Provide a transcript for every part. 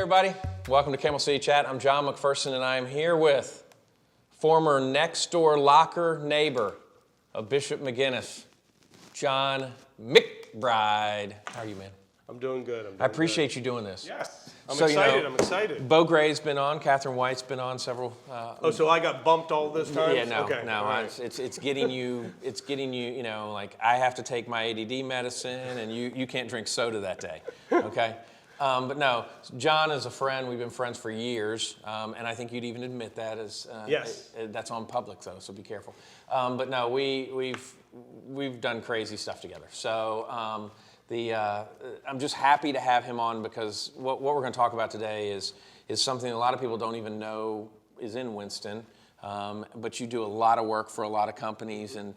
everybody. Welcome to Camel City Chat. I'm John McPherson, and I am here with former next-door locker neighbor of Bishop McGinnis, John McBride. How are you, man? I'm doing good. I appreciate you doing this. Yes. I'm excited. I'm excited. Bo Gray's been on. Catherine White's been on several. So I got bumped all this time? Yeah, no, okay. no. Right. It's getting you. It's getting you. You know, like I have to take my ADD medicine, and you can't drink soda that day. Okay. But no, John is a friend. We've been friends for years, and I think you'd even admit that as yes. That's on public though, so be careful. But no, we've done crazy stuff together. So I'm just happy to have him on because what we're going to talk about today is something a lot of people don't even know is in Winston. But you do a lot of work for a lot of companies, and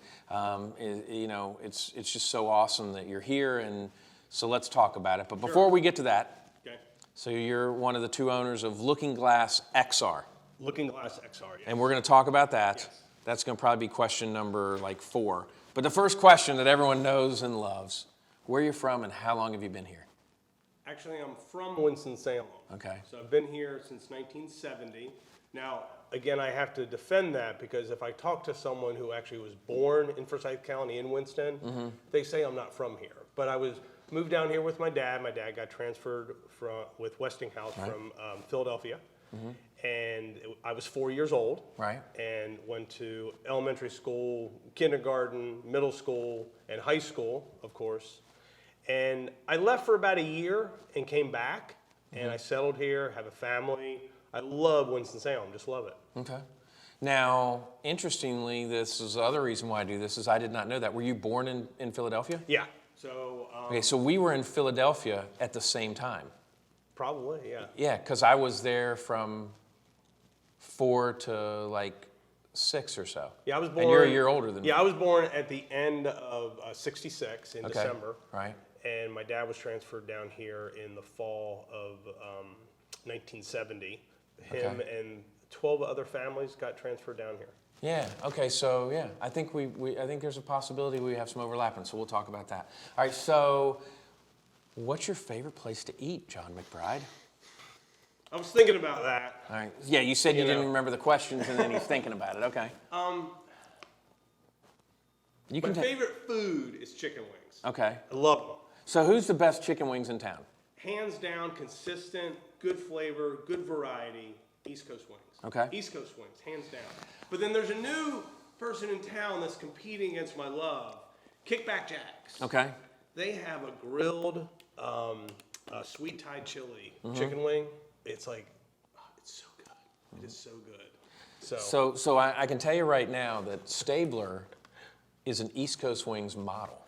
you know it's just so awesome that you're here. And so let's talk about it. But before we get to that, okay. So you're one of the two owners of Looking Glass XR. Looking Glass XR, yes. And we're going to talk about that. Yes. That's going to probably be question number 4. But the first question that everyone knows and loves, where are you from and how long have you been here? Actually, I'm from Winston-Salem. Okay. So I've been here since 1970. Now, again, I have to defend that because if I talk to someone who actually was born in Forsyth County in Winston, they say I'm not from here. But I moved down here with my dad. My dad got transferred with Westinghouse from Philadelphia. And I was 4 years old. Right. And went to elementary school, kindergarten, middle school, and high school, of course. And I left for about a year and came back. And I settled here, have a family. I love Winston-Salem, just love it. Okay. Now, interestingly, this is the other reason why I do this is I did not know that. Were you born in Philadelphia? Yeah. So. Okay, so we were in Philadelphia at the same time. Probably, yeah. Yeah, because I was there from 4 to 6 or so. Yeah, I was born. And you're a year older than me. Yeah, I was born at the end of '66 in December. Right. And my dad was transferred down here in the fall of 1970. Him and 12 other families got transferred down here. Yeah. Okay. So yeah, I think I think there's a possibility we have some overlapping. So we'll talk about that. All right. So, what's your favorite place to eat, John McBride? I was thinking about that. All right. Yeah. You said you didn't remember the questions, and then he's thinking about it. Okay. My favorite food is chicken wings. Okay. I love them. So who's the best chicken wings in town? Hands down, consistent, good flavor, good variety. East Coast wings. Okay. East Coast wings, hands down. But then there's a new person in town that's competing against my love, Kickback Jacks. Okay. They have a grilled sweet Thai chili chicken wing. It's like, it's so good. It is so good. So I can tell you right now that Stabler is an East Coast Wings model.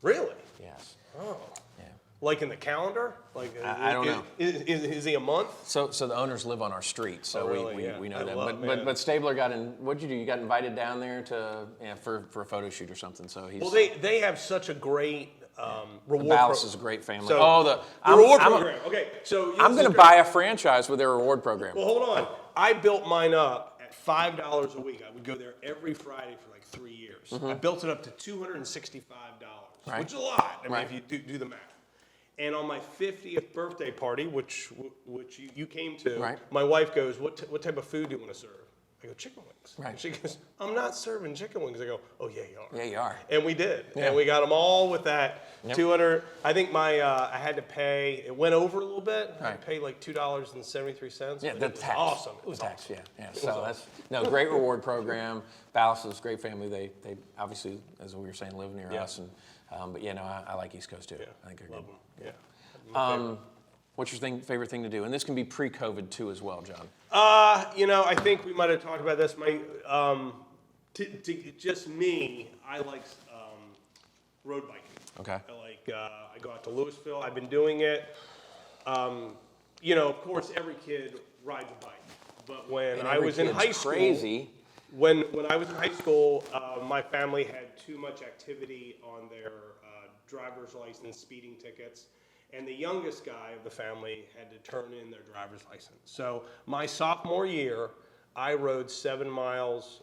Really? Yes. Oh. Yeah. Like in the calendar? Like I don't know. Is he a month? So the owners live on our street, so really? we know I them. love, But Stabler got in. What'd you do? You got invited down there to for a photo shoot or something. So he's. Well, they have such a great reward. Ballas is a great family. So, the reward program. Okay, so I'm going to buy a franchise with their reward program. Well, hold on. I built mine up at $5 a week. I would go there every Friday for like 3 years. I built it up to $265, which is a lot. I mean, if you do the math. And on my 50th birthday party, which you came to, my wife goes, "What type of food do you want to serve?" I go, "Chicken wings." Right. And she goes, "I'm not serving chicken wings." I go, "Oh yeah, you are." Yeah, you are. And we did, Yeah. and we got them all with that 200. I think I had to pay. It went over a little bit. I had to pay like $2.73. Yeah, that's tax. Awesome. It was tax. awesome. Yeah. So that's great reward program. Ballas is a great family. They obviously, as we were saying, live near us. And but yeah, no, I like East Coast too. Yeah. I think they're Love good. them. Yeah. What's your favorite thing to do? And this can be pre-COVID too as well, John. I think we might have talked about this. Just me, I like road biking. Okay. I go out to Louisville. I've been doing it. Of course, every kid rides a bike. But when I was in high school, when I was in high school, my family had too much activity on their driver's license speeding tickets. And the youngest guy of the family had to turn in their driver's license. So my sophomore year, I rode 7 miles,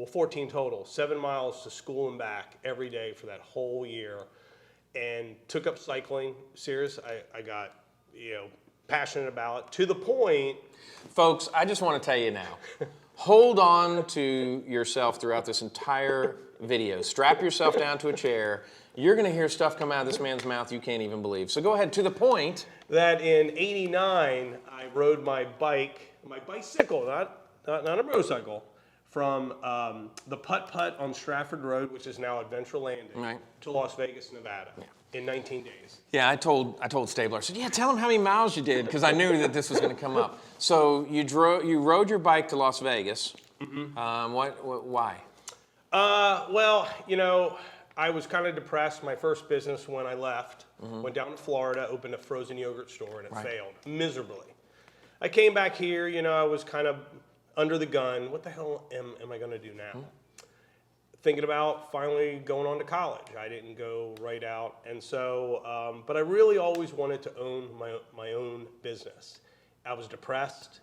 14 total, 7 miles to school and back every day for that whole year, and took up cycling. Serious, I got passionate about, to the point. Folks, I just want to tell you now, hold on to yourself throughout this entire video. Strap yourself down to a chair. You're going to hear stuff come out of this man's mouth you can't even believe. So go ahead, to the point. That in '89, I rode my bicycle, not a motorcycle, from the Putt-Putt on Stratford Road, which is now Adventure Landing, to Las Vegas, Nevada, in 19 days. Yeah, I told Stabler, I said, yeah, tell him how many miles you did, because I knew that this was going to come up. So you rode your bike to Las Vegas. Mm-hmm. Why? Well, you know, I was kind of depressed. My first business when I left, went down to Florida, opened a frozen yogurt store, and it failed miserably. I came back here, you know, I was kind of under the gun. What the hell am I going to do now? Thinking about finally going on to college. I didn't go right out. And so, but I really always wanted to own my own business. I was depressed,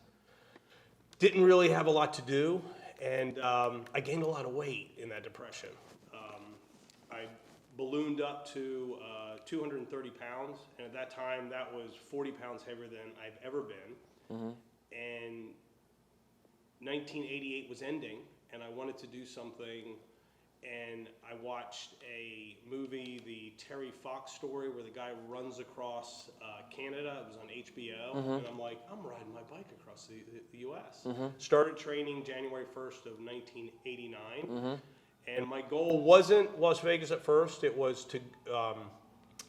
didn't really have a lot to do, and I gained a lot of weight in that depression. I ballooned up to 230 pounds, and at that time, that was 40 pounds heavier than I've ever been. And 1988 was ending, and I wanted to do something, and I watched a movie, the Terry Fox story, where the guy runs across Canada. It was on HBO, and I'm like, I'm riding my bike across the U.S. Started training January 1st of 1989, and my goal wasn't Las Vegas at first. It was to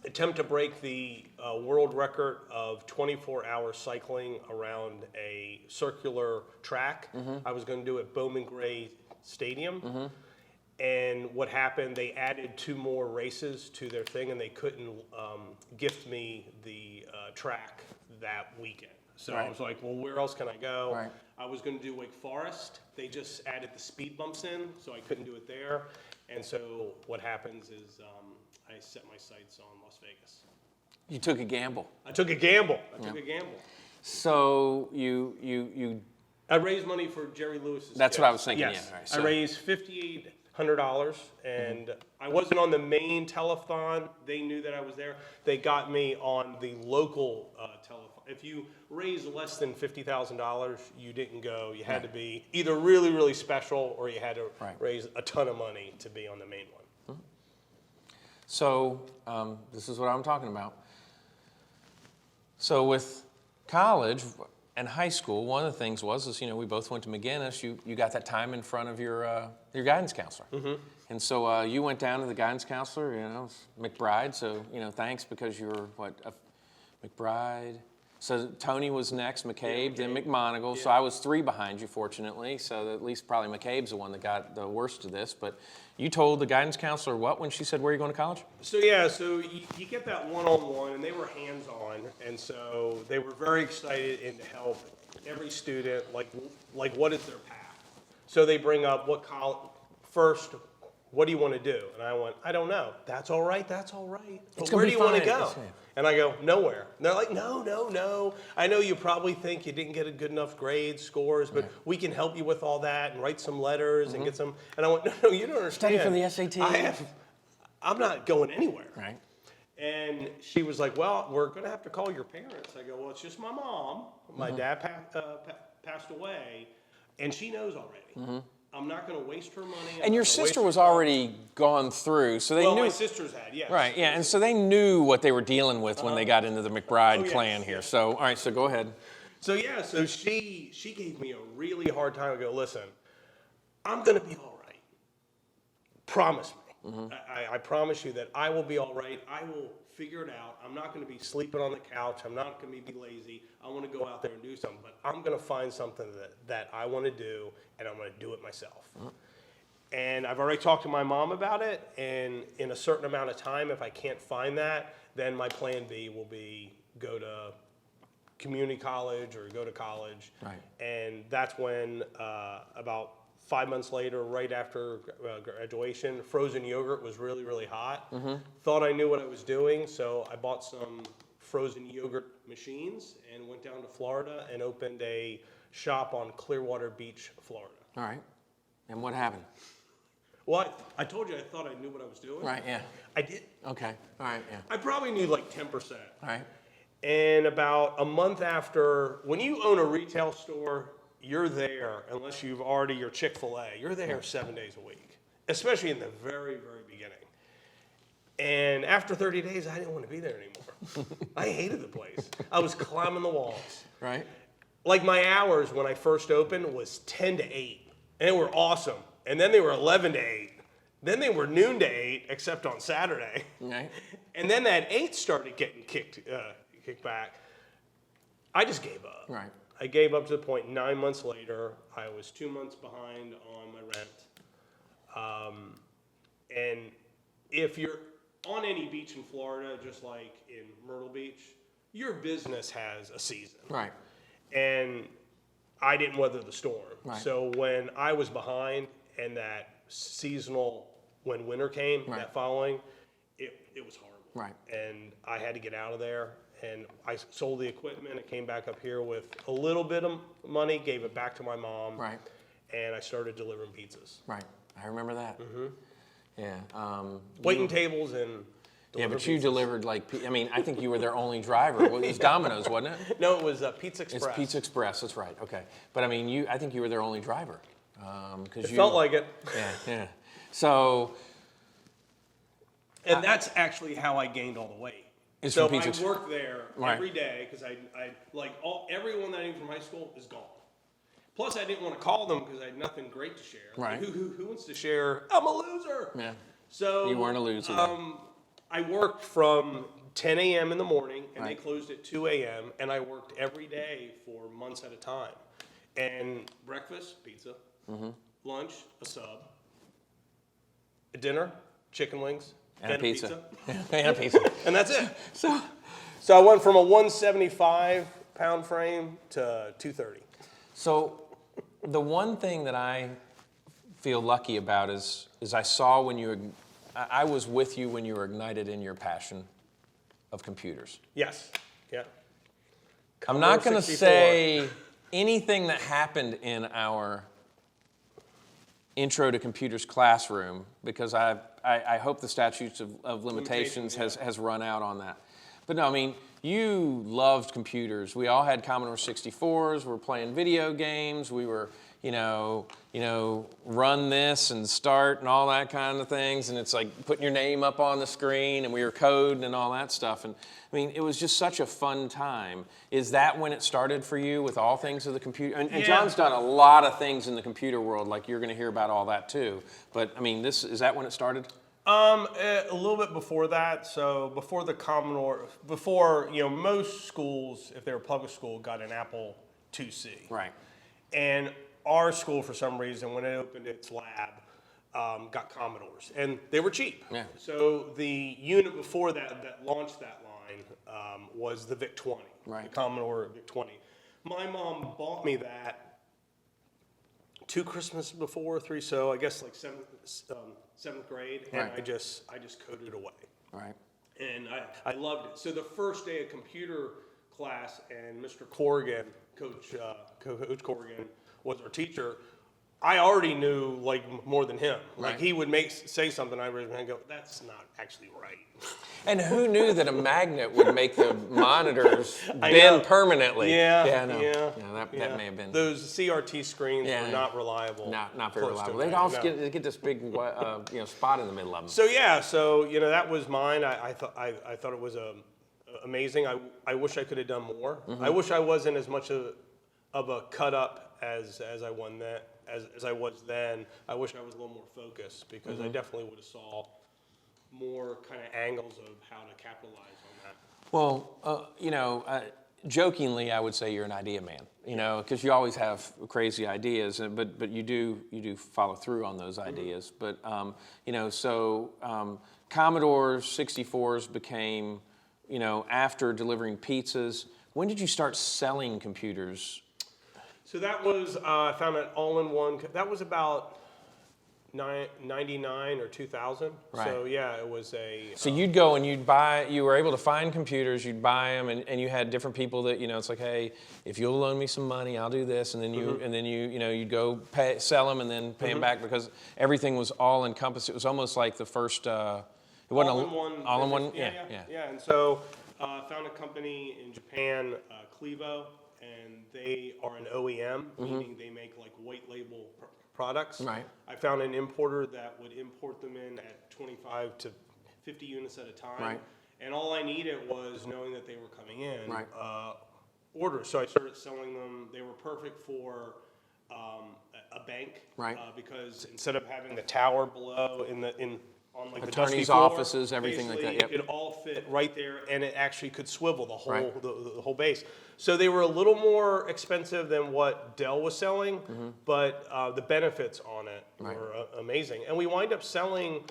attempt to break the world record of 24-hour cycling around a circular track. I was going to do it at Bowman Gray Stadium. And what happened, they added 2 more races to their thing, and they couldn't gift me the track that weekend. So I was like, well, where else can I go? I was going to do Wake Forest. They just added the speed bumps in, so I couldn't do it there. And so what happens is I set my sights on Las Vegas. You took a gamble. I took a gamble. So you I raised money for Jerry Lewis's That's kids. what I was thinking, Yes. yeah. Right, so. I raised $5,800, and I wasn't on the main telethon. They knew that I was there. They got me on the local telethon. If you raise less than $50,000, you didn't go. You had to be either really, really special, or you had to raise a ton of money to be on the main one. So this is what I'm talking about. So with college and high school, one of the things was, you know, we both went to McGinnis. You got that time in front of your guidance counselor. And so you went down to the guidance counselor, you know, McBride. So, you know, thanks, because you were, McBride. So Tony was next, McCabe, then McMonigal. Yeah. So I was 3 behind you, fortunately. So at least probably McCabe's the one that got the worst of this. But you told the guidance counselor what when she said, where are you going to college? So yeah, so you get that one-on-one, and they were hands-on. And so they were very excited and to help every student, like what is their path? So they bring up what college, first, what do you want to do? And I went, I don't know. That's all right. But where do you want to go? And I go, nowhere. And they're like, no. I know you probably think you didn't get a good enough grades, scores, but we can help you with all that and write some letters and get some. And I went, no, you don't understand. Study for the SAT. I'm not going anywhere. Right. And she was like, well, we're going to have to call your parents. I go, well, it's just my mom. My dad passed away, and she knows already. I'm not going to waste her money. And your sister was already gone through, so they knew. Well, my sister's had, yes. Right, yeah, and so they knew what they were dealing with when they got into the McBride clan here. So, all right, so go ahead. So yeah, so she gave me a really hard time. I go, listen, I'm going to be all right. Promise me. I promise you that I will be all right. I will figure it out. I'm not going to be sleeping on the couch. I'm not going to be lazy. I want to go out there and do something, but I'm going to find something that I want to do, and I'm going to do it myself. And I've already talked to my mom about it, and in a certain amount of time, if I can't find that, then my plan B will be go to community college or go to college. Right. And that's when about 5 months later, right after graduation, frozen yogurt was really, really hot. Thought I knew what I was doing, so I bought some frozen yogurt machines and went down to Florida and opened a shop on Clearwater Beach, Florida. All right. And what happened? Well, I told you I thought I knew what I was doing. Right, yeah. I did. Okay, all right, yeah. I probably knew like 10%. All right. And about a month after, when you own a retail store, you're there, unless you've already your Chick-fil-A, you're there 7 days a week, especially in the very, very beginning. And after 30 days, I didn't want to be there anymore. I hated the place. I was climbing the walls. Right. Like my hours when I first opened was 10 to 8, and they were awesome. And then they were 11 to 8. Then they were noon to 8, except on Saturday. Right. And then that 8 started getting kicked back. I just gave up. Right. I gave up to the point 9 months later, I was 2 months behind on my rent. And if you're on any beach in Florida, just like in Myrtle Beach, your business has a season. Right. And I didn't weather the storm. Right. So when I was behind and that seasonal, when winter came, Right. that following, it was horrible. Right. And I had to get out of there. And I sold the equipment. I came back up here with a little bit of money, gave it back to my mom. Right. And I started delivering pizzas. Right. I remember that. Mm-hmm. Yeah. Waiting tables and Yeah, but pizzas. you delivered I think you were their only driver. Well, it was Domino's, wasn't it? No, it was Pizza Express. It's Pizza Express. That's right. Okay. But I mean, I think you were their only driver. It felt like it. Yeah. Yeah. So. And that's actually how I gained all the weight. So I worked there Right. every day because I everyone that I knew from high school is gone. Plus, I didn't want to call them because I had nothing great to share. Right. Who wants to share? I'm a loser. Yeah. So You weren't a loser. I worked from 10 a.m. in the morning, and Right. they closed at 2 a.m., and I worked every day for months at a time. And breakfast, pizza. Mm-hmm. Lunch, a sub. Dinner, chicken wings. And a then pizza. And a pizza. And that's it. So. So I went from a 175-pound frame to 230. So the one thing that I feel lucky about is I saw I was with you when you were ignited in your passion of computers. Yes. Yeah. I'm not going to 64. say anything that happened in our Intro to Computers classroom because I hope the statutes of limitations has run out on that. But no, I mean, you loved computers. We all had Commodore 64s. We were playing video games. We were, run this and start and all that kind of things. And it's like putting your name up on the screen and we were coding and all that stuff. And I mean, it was just such a fun time. Is that when it started for you with all things of the computer? And John's done a lot of things in the computer world, like you're going to hear about all that too. But I mean, is that when it started? A little bit before that. So before the Commodore, most schools, if they were public school, got an Apple IIc. Right. And our school, for some reason, when it opened its lab, got Commodores, and they were cheap. Yeah. So the unit before that launched that line was the VIC-20, Right. the Commodore VIC-20. My mom bought me that 2 Christmases before, 3, so I guess like seventh grade, and Right. I just coded away. Right. And I loved it. So the first day of computer class, and Mr. Corrigan, Coach Corrigan, was our teacher. I already knew more than him. Right. Like he would say something, I raise my hand and go, "That's not actually right." And who knew that a magnet would make the monitors know. bend permanently? Yeah, I know. yeah. That may have been. Those CRT screens Yeah, were yeah. not reliable. Not very close to reliable. that, They'd all no. get this big spot in the middle of them. So that was mine. I thought it was amazing. I wish I could have done more. Mm-hmm. I wish I wasn't as much of a cut up as I won that as I was then. I wish I was a little more focused because Mm-hmm. I definitely would have saw more kind of angles of how to capitalize on that. Well, jokingly, I would say you're an idea man. Because you always have crazy ideas, but you do follow through on those ideas. But Commodore 64s became, after delivering pizzas. When did you start selling computers? So that was I found an all-in-one. That was about 99 or 2000. Right. So yeah, it was a. So you'd go and you'd buy. You were able to find computers. You'd buy them, and you had different people that it's like, hey, if you'll loan me some money, I'll do this, and then you'd go sell them and then pay them back because everything was all encompassed. It was almost like the first. It wasn't all-in-one. all-in-one. Yeah. And so Found a company in Japan, Clevo, and they are an OEM, meaning they make like white label products. Right. I found an importer that would import them in at 25 to 50 units at a time. Right. And all I needed was knowing that they were coming in, Right. orders. So I started selling them. They were perfect for a bank, Right. Because instead of having the tower below on like the dusty Attorneys' floor, offices, everything like that, basically yep. it could all fit right there, and it actually could swivel the whole Right. the whole base. So they were a little more expensive than what Dell was selling, but the benefits on it Right. were amazing. And we wind up selling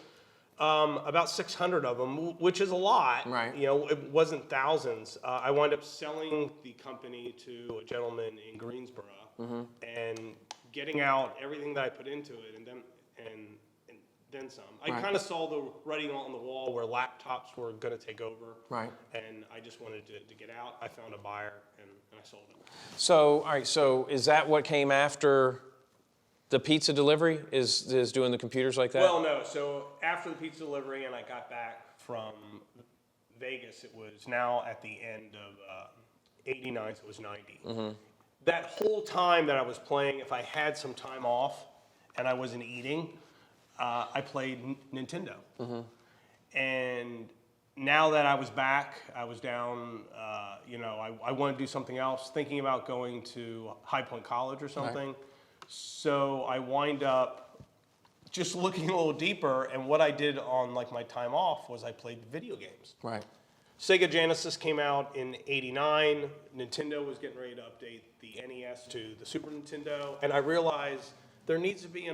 about 600 of them, which is a lot. Right. You know, it wasn't thousands. I wound up selling the company to a gentleman in Greensboro, and getting out everything that I put into it, and then some. I Right. kind of saw the writing on the wall where laptops were going to take over. Right. And I just wanted to get out. I found a buyer, and I sold it. So, all right, so is that what came after the pizza delivery? Is doing the computers like that? Well, no. So after the pizza delivery, and I got back from Vegas, it was now at the end of 89, so it was 90. That whole time that I was playing, if I had some time off and I wasn't eating, I played Nintendo. And now that I was back, I was down, I wanted to do something else, thinking about going to High Point College or something. Right. So I wind up just looking a little deeper, and what I did on like my time off was I played video games. Right. Sega Genesis came out in '89. Nintendo was getting ready to update the NES to the Super Nintendo, and I realized there needs to be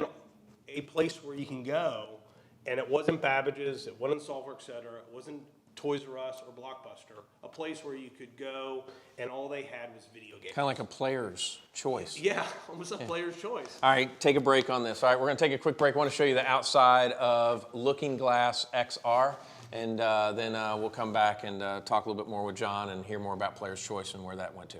a place where you can go, and it wasn't Babbage's, it wasn't Solver, et cetera, it wasn't Toys R Us or Blockbuster, a place where you could go and all they had was video games. Kind of like a player's choice. Yeah, almost a player's choice. All right, take a break on this. All right, we're going to take a quick break. I want to show you the outside of Looking Glass XR, and then we'll come back and talk a little bit more with John and hear more about Player's Choice and where that went to.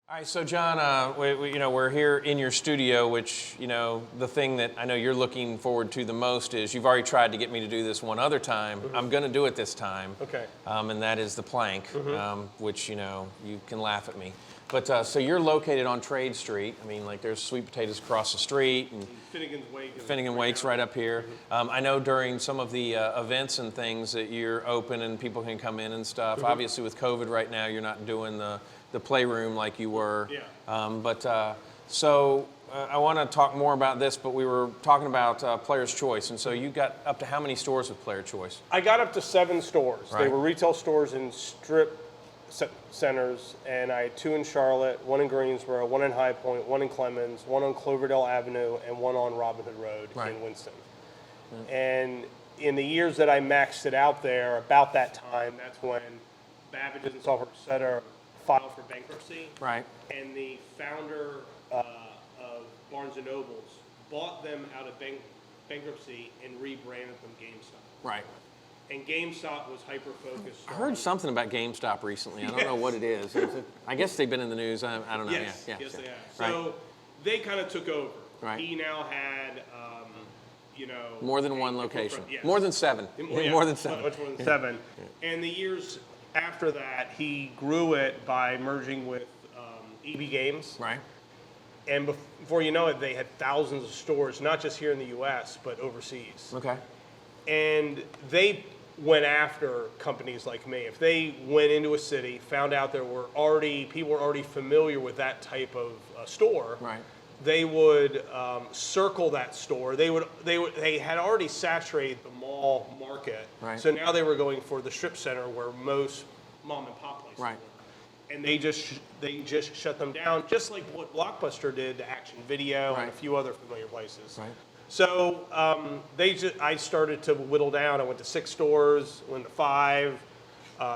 All right, so John, we're here in your studio, which, the thing that I know you're looking forward to the most is you've already tried to get me to do this one other time. I'm going to do it this time. Okay. And that is the plank, which, you can laugh at me. But so you're located on Trade Street. I mean, like there's sweet potatoes across the street and Finnegan Wake's right up here. I know during some of the events and things that you're open and people can come in and stuff. Obviously with COVID right now, you're not doing the playroom like you were. Yeah. So I want to talk more about this, but we were talking about Player's Choice. And so you got up to how many stores with Player Choice? I got up to 7 stores. Right. They were retail stores in strip centers, and I had 2 in Charlotte, 1 in Greensboro, 1 in High Point, 1 in Clemens, 1 on Cloverdale Avenue, and 1 on Robin Hood Road in Winston. And in the years that I maxed it out there, about that time, that's when Babbage's and Sulphur, et cetera, filed for bankruptcy. Right. And the founder of Barnes & Nobles bought them out of bankruptcy and rebranded them GameStop. Right. And GameStop was hyper-focused. I heard something about GameStop recently. I don't know what it is. I guess they've been in the news. I don't know. Yes, yes, they have. So they kind of took over. Right. He now had, more than one location. Yes. More than 7. More than 7. Much more than 7. And the years after that, he grew it by merging with EB Games. Right. And before you know it, they had thousands of stores, not just here in the U.S., but overseas. Okay. And they went after companies like me. If they went into a city, found out people were already familiar with that type of store, right, they would circle that store. They had already saturated the mall market, right, so now they were going for the strip center where most mom and pop places were. And they just shut them down, just like what Blockbuster did to Action Video and a few other familiar places. Right. So I started to whittle down. I went to 6 stores, went to 5,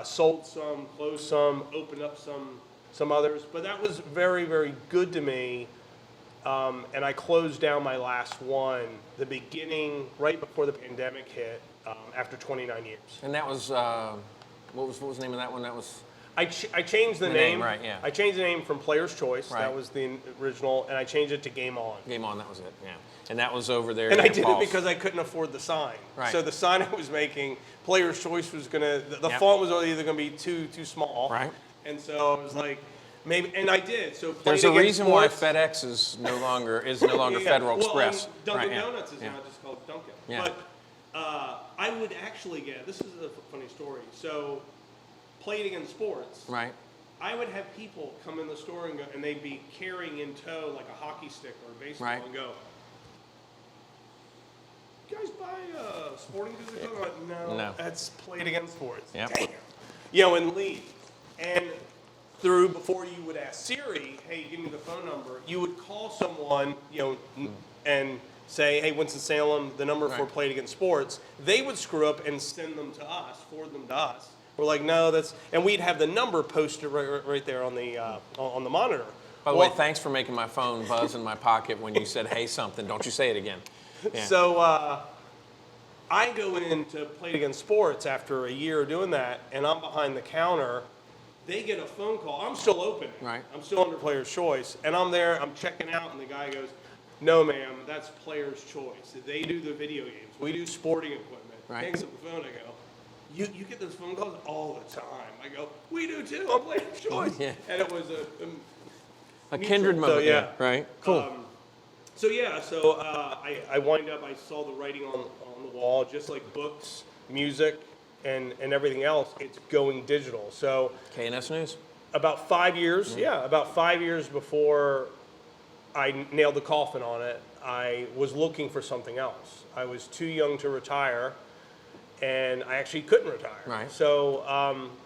sold some, closed some, opened up some others. But that was very, very good to me. And I closed down my last one, the beginning, right before the pandemic hit, after 29 years. And that was What was the name of that one? That was I changed the name, right? Yeah. I changed the name from Player's Choice. Right. That was the original, and I changed it to Game On. Game On. That was it. Yeah. And that was over there. And in I did Pulse. it because I couldn't afford the sign. Right. So the sign I was making, Player's Choice was gonna, the font was either gonna be too small. Right. And so I was like, maybe, and I did. So There's a reason why FedEx is no longer Federal Express. Dunkin' right, Donuts is yeah. now just called Dunkin'. Yeah. But I would actually get, this is a funny story. So Play It Again Sports. Right. I would have people come in the store and they'd be carrying in tow like a hockey stick or a baseball Right. and go, "You guys buy sporting goods?" I'm like, no, that's Play It Again Sports. Yep. Damn. You know, and leave. And through, before you would ask Siri, "Hey, give me the phone number," you would call someone, you know, and say, "Hey, Winston-Salem, the number for Right. Play It Again Sports." They would screw up and send them to us, forward them to us. We're like, "No, that's," and we'd have the number posted right there on the monitor. By the way, thanks for making my phone buzz in my pocket when you said, "Hey, something." Don't you say it again. Yeah. So I go in to Play It Again Sports after a year of doing that, and I'm behind the counter. They get a phone call. I'm still open. Right. I'm still under Player's Choice, and I'm there. I'm checking out, and the guy goes, "No, ma'am, that's Player's Choice. They do the video games. We do sporting equipment." Right. Hangs up the phone. I go, "You get those phone calls all the time." I go, "We do too. I'm Player's Choice." Yeah. And it was A kindred moment. So, yeah. Right. Cool. So I wind up, I saw the writing on the wall, just like books, music, and everything else, it's going digital. So KNS News. about 5 years, about 5 years before I nailed the coffin on it, I was looking for something else. I was too young to retire, and I actually couldn't retire. Right. So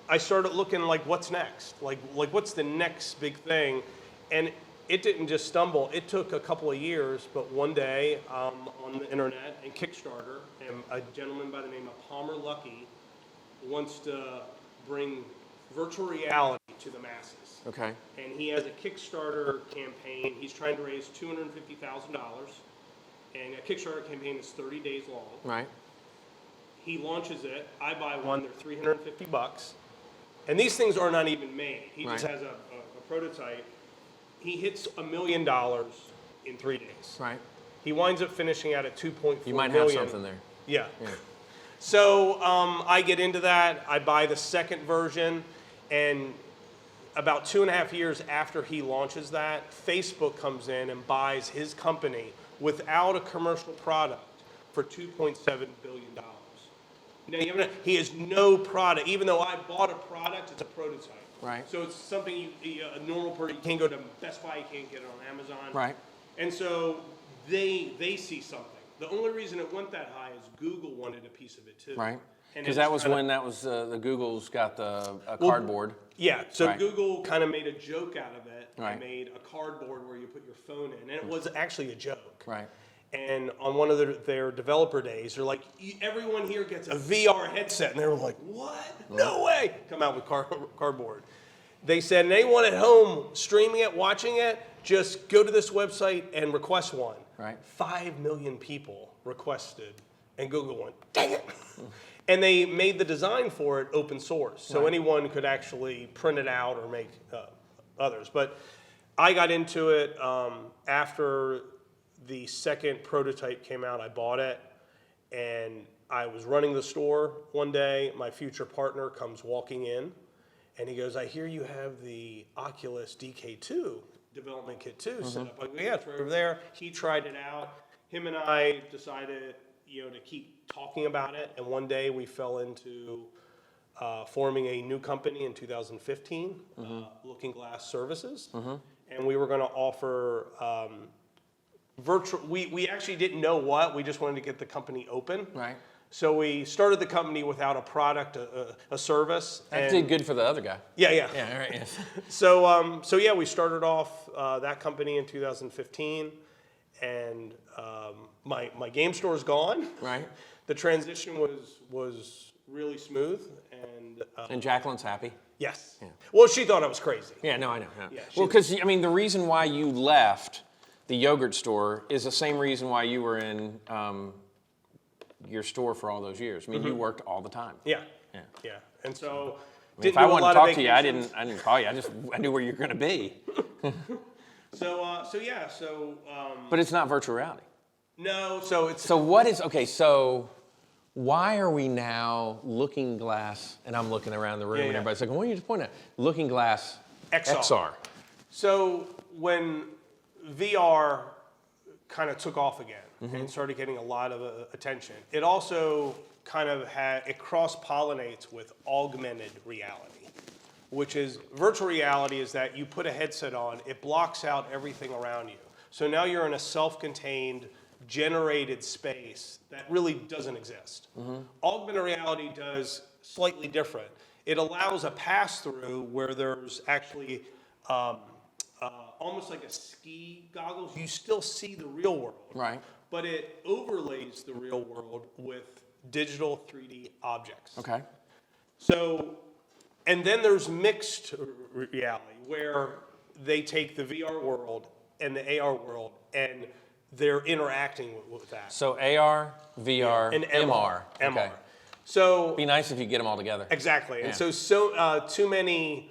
I started looking like, what's next? Like what's the next big thing? And it didn't just stumble. It took a couple of years, but one day on the internet and Kickstarter, and a gentleman by the name of Palmer Luckey wants to bring virtual reality to the masses. Okay. And he has a Kickstarter campaign. He's trying to raise $250,000, and a Kickstarter campaign is 30 days long. Right. He launches it. I buy one. They're $350, and these things are not even made. He just Right. has a prototype. He hits $1 million in 3 days. Right. He winds up finishing out at 2.4 You might million. have something there. Yeah. Yeah. So I get into that. I buy the second version, and about 2.5 years after he launches that, Facebook comes in and buys his company without a commercial product for $2.7 billion. Now, he has no product. Even though I bought a product, it's a prototype. Right. So it's something a normal person, you can't go to Best Buy, you can't get it on Amazon. Right. And so they see something. The only reason it went that high is Google wanted a piece of it too. Right. And Because it's that was kinda- when the Google's got the cardboard. Yeah, so Right. Google kind of made a joke out of it. Right. They made a cardboard where you put your phone in, and it was actually a joke. Right. And on one of their developer days, they're like, "Everyone here gets a VR headset," and they were like, "What? No way!" Come out with cardboard. They said, "And anyone at home streaming it, watching it, just go to this website and request one." Right. 5 million people requested, and Google went, "Dang it!" And they made the design for it open source, so anyone could actually print it out or make others. But I got into it after the second prototype came out. I bought it, and I was running the store one day. My future partner comes walking in, and he goes, "I hear you have the Oculus DK2 development kit too set up." I go, "Yeah, it's right over there." He tried it out. Him and I decided, to keep talking about it. And one day we fell into forming a new company in 2015, Looking Glass Services, and we were going to offer virtual. We actually didn't know what. We just wanted to get the company open. Right. So we started the company without a product, a service. That did good for the other guy. Yeah, yeah. Yeah. Right. Yes. So yeah, we started off that company in 2015, and my game store is gone. Right. The transition was really smooth, and Jacqueline's happy. yes. Yeah. Well, she thought I was crazy. Yeah. No, I know. Yeah. Yeah, Well, because the reason why you left the yogurt store is the same reason why you were in your store for all those years. I mean, you worked all the time. Yeah. Yeah. Yeah. And so, If I wanted to talk to you, I didn't call you. I knew where you were going to be. But it's not virtual reality. No, so it's. So what is, okay, so why are we now Looking Glass, and I'm looking around the room and everybody's like, what are you just pointing at? Looking Glass XR. So when VR kind of took off again and started getting a lot of attention, it also kind of it cross-pollinates with augmented reality, which is virtual reality is that you put a headset on, it blocks out everything around you. So now you're in a self-contained, generated space that really doesn't exist. Augmented reality does slightly different. It allows a pass-through where there's actually almost like a ski goggles. You still see the real world, Right. but it overlays the real world with digital 3D objects. Okay. So, and then there's mixed reality where they take the VR world and the AR world and they're interacting with that. So AR, VR, and MR. MR. Okay. So Be nice if you get them all together. exactly, and Yeah. so too many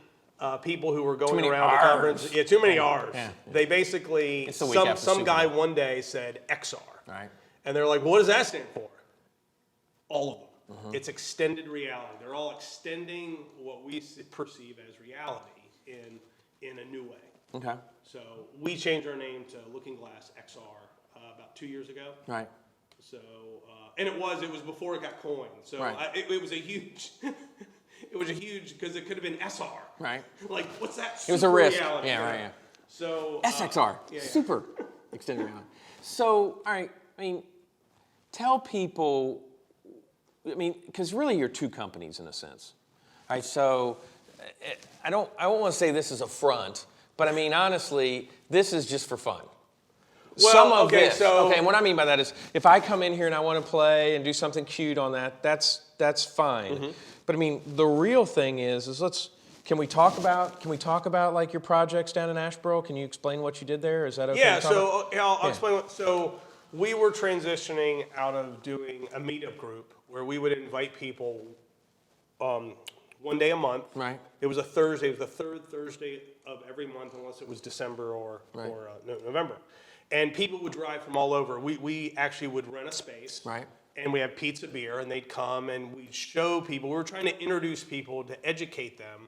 people who were going many around the Rs. conference, too many R's. Yeah. They basically It's the week some after some Super guy Bowl. one day said XR, Right. and they're like, well, what does that stand for? All of them. It's extended reality. They're all extending what we perceive as reality in a new way. Okay. So we changed our name to Looking Glass XR about 2 years ago. Right. So and it was before it got coined. So Right. it was a huge, it was a huge because it could have been SR. Right. Like what's that? It was a risk. Reality? Yeah, right, yeah. So SXR. yeah. Super extended reality. So, all right, I mean, tell people, I mean, because really you're two companies in a sense. All right, so I won't want to say this is a front, but I mean, honestly, this is just for fun. Well, Some of okay, this. so- Okay, and what I mean by that is if I come in here and I want to play and do something cute on that, that's fine. But I mean, the real thing is can we talk about like your projects down in Asheboro? Can you explain what you did there? Is that okay? Yeah. to talk about? So I'll explain. So we were transitioning out of doing a meetup group where we would invite people one day a month. Right. It was a Thursday. It was the third Thursday of every month, unless it was December or November. And people would drive from all over. We actually would rent a space. Right. And we had pizza, beer, and they'd come and we'd show people. We were trying to introduce people to educate them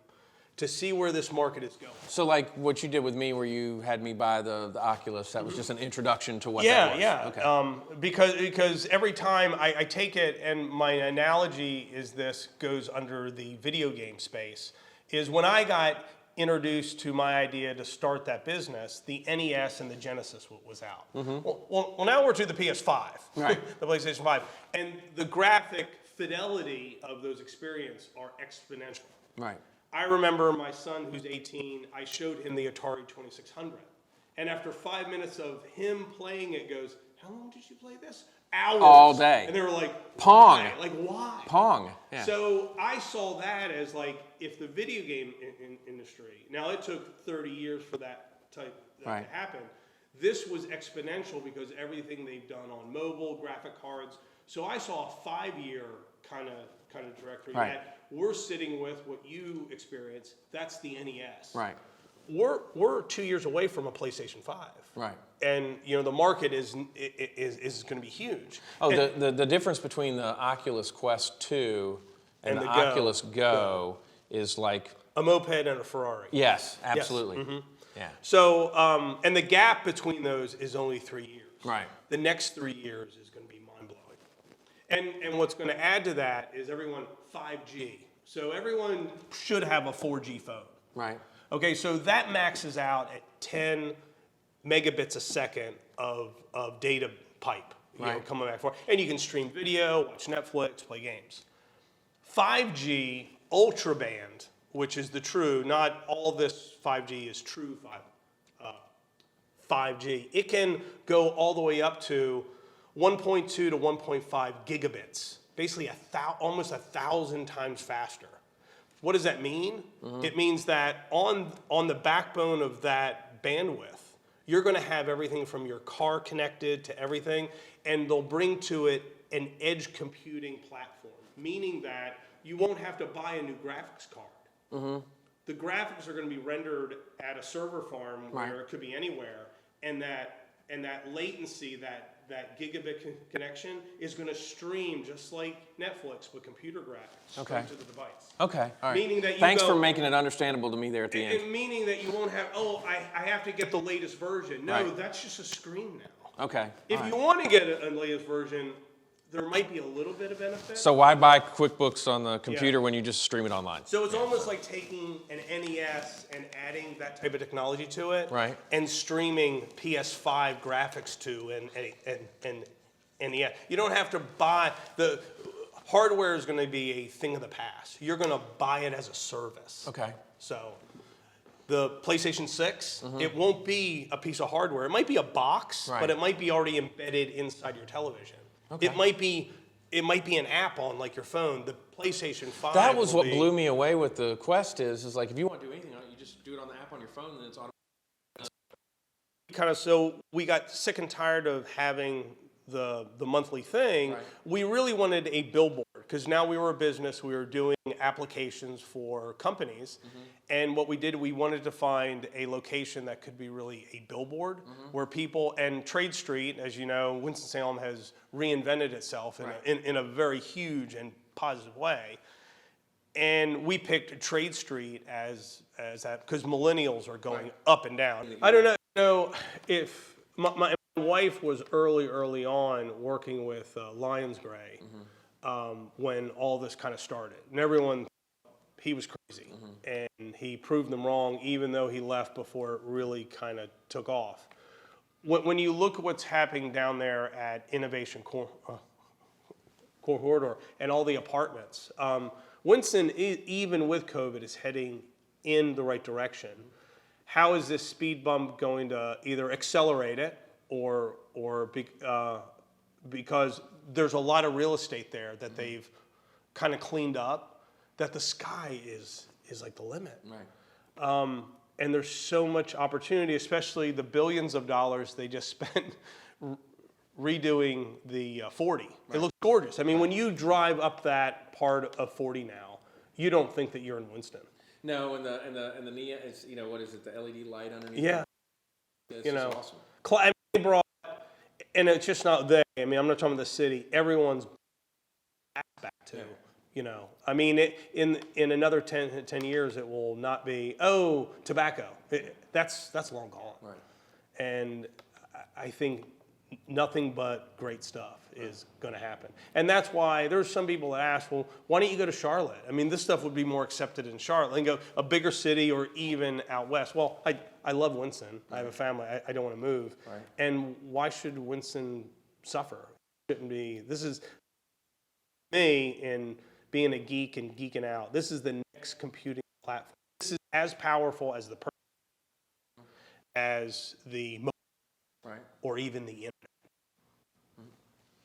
to see where this market is going. So like what you did with me where you had me buy the Oculus, that was just an introduction to what that was. Yeah. Okay. Because every time I take it, and my analogy is this goes under the video game space, is when I got introduced to my idea to start that business, the NES and the Genesis was out. Well, now we're to the PS5, Right. the PlayStation 5, and the graphic fidelity of those experiences are exponential. Right. I remember my son, who's 18, I showed him the Atari 2600. And after 5 minutes of him playing it, goes, how long did you play this? Hours. All day. And they were like, Pong. why? Like, why? Pong. Yeah. So I saw that as like, if the video game industry, now it took 30 years for that to happen. This was exponential because everything they've done on mobile, graphic cards. So I saw a 5-year kind of trajectory that we're sitting with what you experience. That's the NES. Right. We're 2 years away from a PlayStation 5. Right. And the market is going to be huge. Oh, And- the difference between the Oculus Quest 2 and the the Oculus Go is like, a moped and a Ferrari. yes, absolutely. Yeah. So, and the gap between those is only 3 years. Right. The next 3 years is going to be mind-blowing. And what's going to add to that is 5G. So everyone should have a 4G phone. Right. Okay, so that maxes out at 10 megabits a second of data pipe coming back for, and you can stream video, watch Netflix, play games. 5G ultra band, which is the true, not all this 5G is true 5G. It can go all the way up to 1.2 to 1.5 gigabits, basically almost 1,000 times faster. What does that mean? It means that on the backbone of that bandwidth, you're going to have everything from your car connected to everything, and they'll bring to it an edge computing platform, meaning that you won't have to buy a new graphics card. The graphics are going to be rendered at a server farm where it could be anywhere, and that latency, that gigabit connection is going to stream just like Netflix with computer graphics straight to the device. Okay, all right. Meaning that Thanks for making it understandable to me there at the end. Meaning that you won't have, I have to get the latest version. No, that's just a screen now. Okay. If you want to get a latest version, there might be a little bit of benefit. So why buy QuickBooks on the computer when you just stream it online? So it's almost like taking an NES and adding that type of technology to it, and streaming PS5 graphics to and NES. You don't have to buy the hardware is going to be a thing of the past. You're going to buy it as a service. Okay. So the PlayStation 6, it won't be a piece of hardware. It might be a box, but it might be already embedded inside your television. Okay. It might be an app on like your phone. The PlayStation 5. That was what blew me away with the Quest is like if you want to do anything on it, you just do it on the app on your phone and it's automatic. So we got sick and tired of having the monthly thing. We really wanted a billboard because now we were a business. We were doing applications for companies. And what we did, we wanted to find a location that could be really a billboard where people, and Trade Street, as you know, Winston-Salem has reinvented itself in a very huge and positive way. And we picked Trade Street as that because millennials are going up and down. I don't know if my wife was early on working with Lionsgray when all this kind of started. And everyone, he was crazy. And he proved them wrong even though he left before it really kind of took off. When you look at what's happening down there at Innovation Corridor and all the apartments, Winston, even with COVID, is heading in the right direction. How is this speed bump going to either accelerate it because there's a lot of real estate there that they've kind of cleaned up, that the sky is like the limit. And there's so much opportunity, especially the billions of dollars they just spent redoing the 40. It looks gorgeous. I mean, when you drive up that part of 40 now, you don't think that you're in Winston. No, and the neon, it's, you know, what is it, the LED light underneath? Yeah. It's you know, awesome. They brought, and it's just not they. I mean, I'm not talking about the city. Everyone's back to, you know. I mean, in another 10 years, it will not be, tobacco. That's long gone. And I think nothing but great stuff is going to happen. And that's why there's some people that ask, well, why don't you go to Charlotte? I mean, this stuff would be more accepted in Charlotte and go a bigger city or even out west. Well, I love Winston. I have a family. I don't want to move. And why should Winston suffer? It shouldn't be. This is me in being a geek and geeking out. This is the next computing platform. This is as powerful as the person, as the mobile, or even the internet.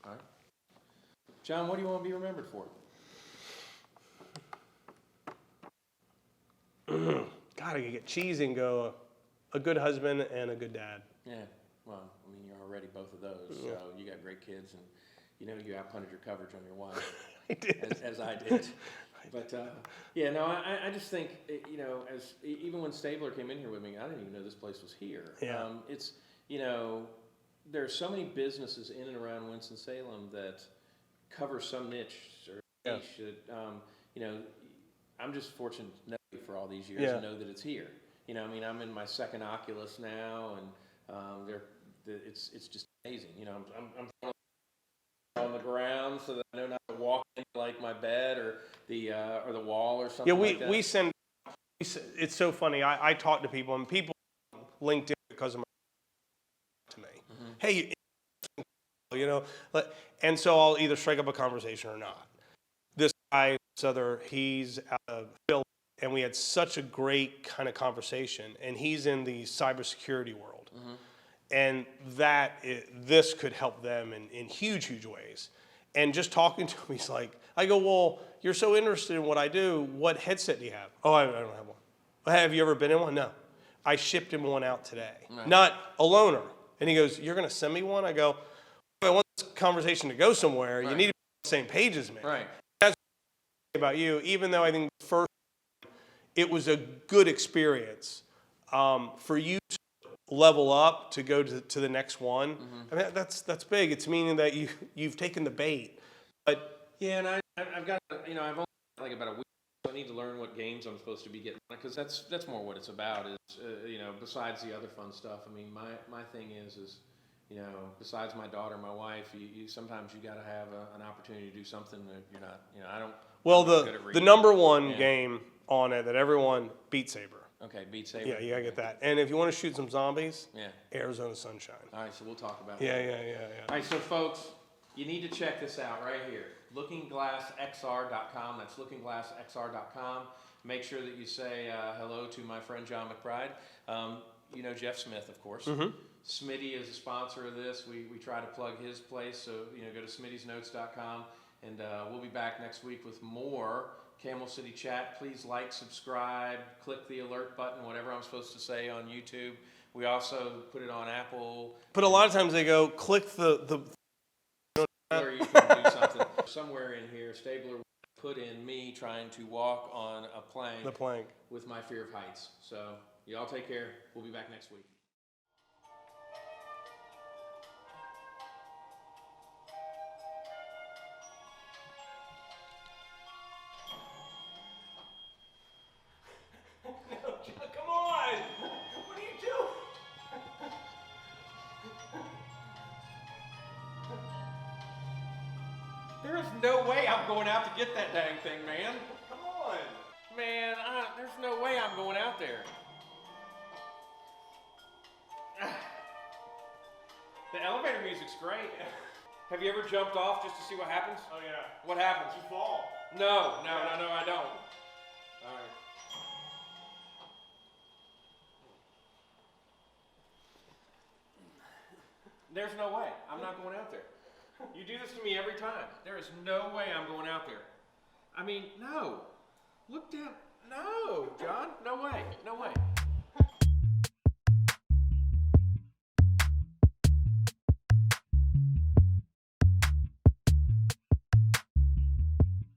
All right. John, what do you want to be remembered for? God, I could get cheesy and go a good husband and a good dad. Yeah, well, I mean, you're already both of those, so you got great kids, and you know you outpunted your coverage on your wife. I did. As I did. But, yeah, no, I just think, you know, even when Stabler came in here with me, I didn't even know this place was here. It's, you know, there's so many businesses in and around Winston-Salem that cover some niche or niche that, you know, I'm just fortunate to know you for all these years and know that it's here. You know, I mean, I'm in my second Oculus now, and it's just amazing. You know, I'm on the ground so that I know not to walk into like my bed or the wall or something. Yeah, we send. It's so funny. I talk to people, and people LinkedIn because of my to me. Hey, you know, and so I'll either strike up a conversation or not. This guy, he's out of Philly, and we had such a great kind of conversation, and he's in the cybersecurity world. And this could help them in huge, huge ways. And just talking to him, he's like, I go, well, you're so interested in what I do. What headset do you have? Oh, I don't have one. Have you ever been in one? No. I shipped him one out today. Not a loaner. And he goes, you're going to send me one? I go, I want this conversation to go somewhere. You need to be on the same page as me. about you, even though I think the first, it was a good experience, for you to level up to go to the next one. I mean, that's big. It's meaning that you've taken the bait. But yeah, and I've got, I've only got like about a week. So I need to learn what games I'm supposed to be getting, because that's more what it's about. Is besides the other fun stuff. I mean, my thing is besides my daughter, my wife, you sometimes you got to have an opportunity to do something that you're not. I don't. Well, I'm not good at the reading. number one game on it that everyone, Beat Saber. Okay, Beat Saber. Yeah, you gotta get that. And if you want to shoot some zombies, yeah, Arizona Sunshine. All right, so we'll talk about Yeah, that. yeah. All right, so folks, you need to check this out right here. LookingGlassXR.com. That's LookingGlassXR.com. Make sure that you say hello to my friend John McBride. Jeff Smith, of course. Smitty is a sponsor of this. We try to plug his place, so go to smittysnotes.com, and we'll be back next week with more Camel City Chat. Please like, subscribe, click the alert button, whatever I'm supposed to say on YouTube. We also put it on Apple. But a lot of times they go, click the Or you can do something. Somewhere in here, Stabler put in me trying to walk on a plank. The plank. With my fear of heights. So y'all take care. We'll be back next week. Come on! What are you doing? There is no way I'm going out to get that dang thing, man. Come on! Man, there's no way I'm going out there. The elevator music's great. Have you ever jumped off just to see what happens? Oh yeah. What happens? You fall. No, I don't. All right. There's no way. I'm not going out there. You do this to me every time. There is no way I'm going out there. I mean, no. Look down. No, John. No way. No way.